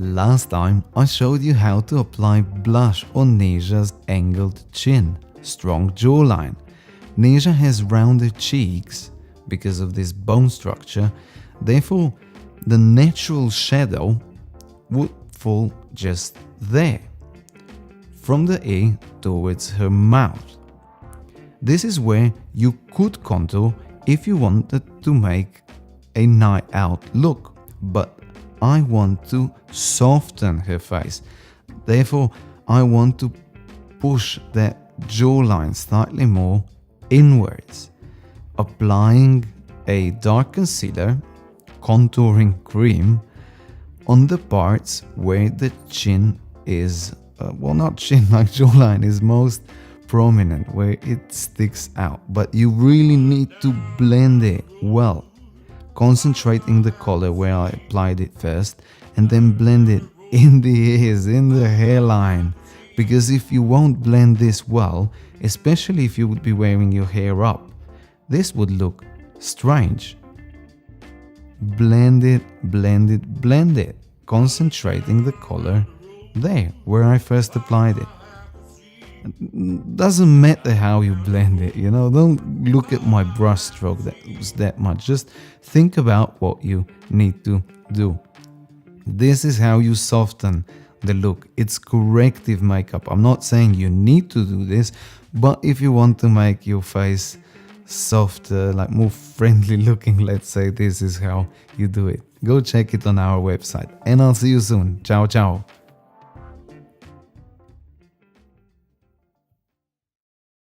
Last time I showed you how to apply blush on Nisha's angled chin, strong jawline. Nisha has rounded cheeks because of this bone structure, therefore the natural shadow would fall just there, from the ear towards her mouth. This is where you could contour if you wanted to make a night out look, but I want to soften her face. Therefore, I want to push that jawline slightly more inwards, applying a dark concealer, contouring cream on the parts where the chin is, well, not chin, like jawline is most prominent, where it sticks out, but you really need to blend it well, concentrating the color where I applied it first and then blend it in the ears, in the hairline, because if you won't blend this well, especially if you would be wearing your hair up, this would look strange. Blend it, blend it, blend it, concentrating the color there where I first applied it. Doesn't matter how you blend it, don't look at my brush stroke that was that much. Just think about what you need to do. This is how you soften the look. It's corrective makeup. I'm not saying you need to do this, but if you want to make your face softer, like more friendly looking, let's say, this is how you do it. Go check it on our website, and I'll see you soon. Ciao, ciao.